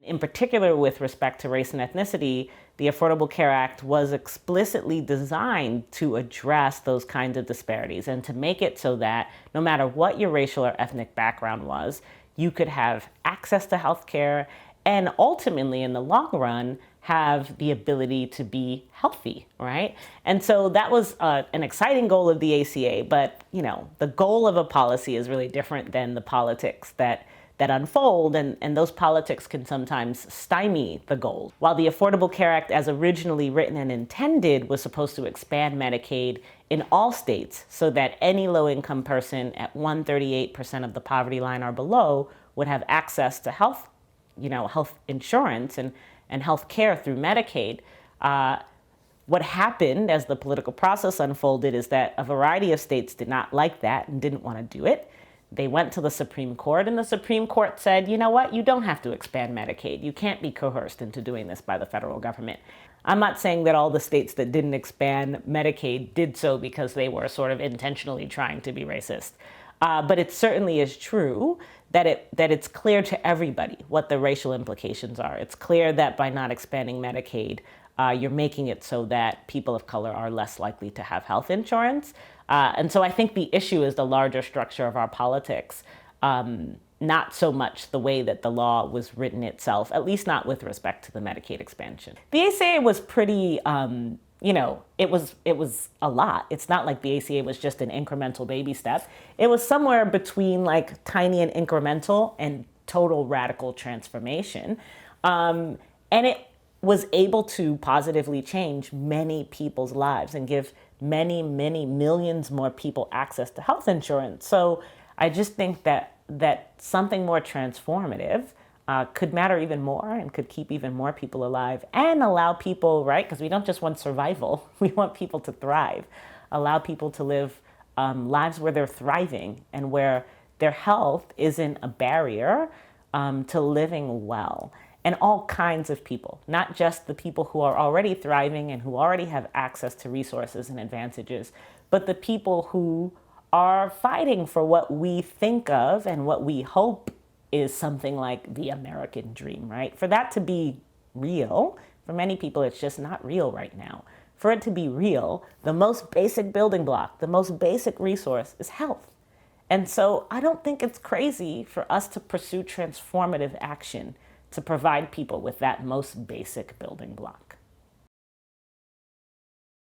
In particular, with respect to race and ethnicity, the Affordable Care Act was explicitly designed to address those kinds of disparities and to make it so that no matter what your racial or ethnic background was, you could have access to health care and ultimately, in the long run, have the ability to be healthy, right? And so that was an exciting goal of the ACA, but the goal of a policy is really different than the politics that unfold, and those politics can sometimes stymie the goal. While the Affordable Care Act, as originally written and intended, was supposed to expand Medicaid in all states so that any low-income person at 138% of the poverty line or below would have access to health insurance and health care through Medicaid. What happened as the political process unfolded is that a variety of states did not like that and didn't want to do it. They went to the Supreme Court, and the Supreme Court said, you know what, you don't have to expand Medicaid. You can't be coerced into doing this by the federal government. I'm not saying that all the states that didn't expand Medicaid did so because they were sort of intentionally trying to be racist. But it certainly is true that it's clear to everybody what the racial implications are. It's clear that by not expanding Medicaid, you're making it so that people of color are less likely to have health insurance. And so I think the issue is the larger structure of our politics, not so much the way that the law was written itself, at least not with respect to the Medicaid expansion. The ACA was pretty, it was a lot. It's not like the ACA was just an incremental baby step. It was somewhere between like tiny and incremental and total radical transformation. And it was able to positively change many people's lives and give many, many millions more people access to health insurance. So I just think that something more transformative could matter even more and could keep even more people alive and allow people, right? Because we don't just want survival, we want people to thrive, allow people to live lives where they're thriving and where their health isn't a barrier to living well. And all kinds of people, not just the people who are already thriving and who already have access to resources and advantages, but the people who are fighting for what we think of and what we hope is something like the American dream, right? For that to be real, for many people, it's just not real right now. For it to be real, the most basic building block, the most basic resource is health. And so I don't think it's crazy for us to pursue transformative action to provide people with that most basic building block.